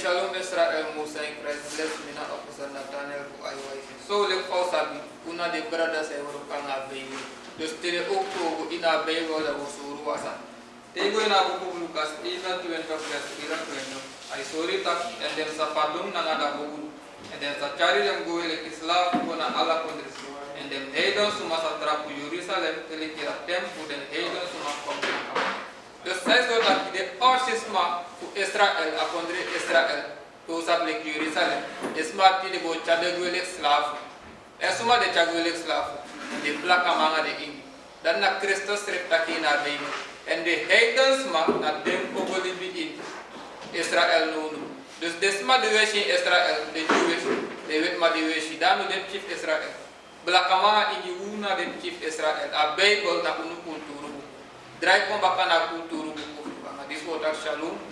Shalom Israel Musa in Christ bless me na officer Nathaniel ku IYC. So le fausabi una de brother say woro kanga baby. Dus tele okto ina baby wala usuru wasa. Tego ina buku Lucas ina 20 verse ira 20. I sorry tak and then sa pardon na ngada buku. And then sa cari yang go le Islam ko na ala kondres. And then Heiden suma sa trapu Jerusalem tele kira tempo then Heiden suma komplika. Dus zij zo dat de orsisma voor Israël, akondre Israël, to saple Jerusalem, isma ti de bo chadegwele slaaf. Esuma de chadegwele slaaf, de plaka manga de ing. Dan na Christus reptaki na beim. En de heidens ma na dem ogoli bi in Israël nonu. Dus desma de weshi Israël, de Jewish, de wet ma de weshi, danu de chief Israël. Blaka manga ingi una de chief Israël, a Bible na unu kulturu. Draai kon baka na kulturu buku. This is what Shalom.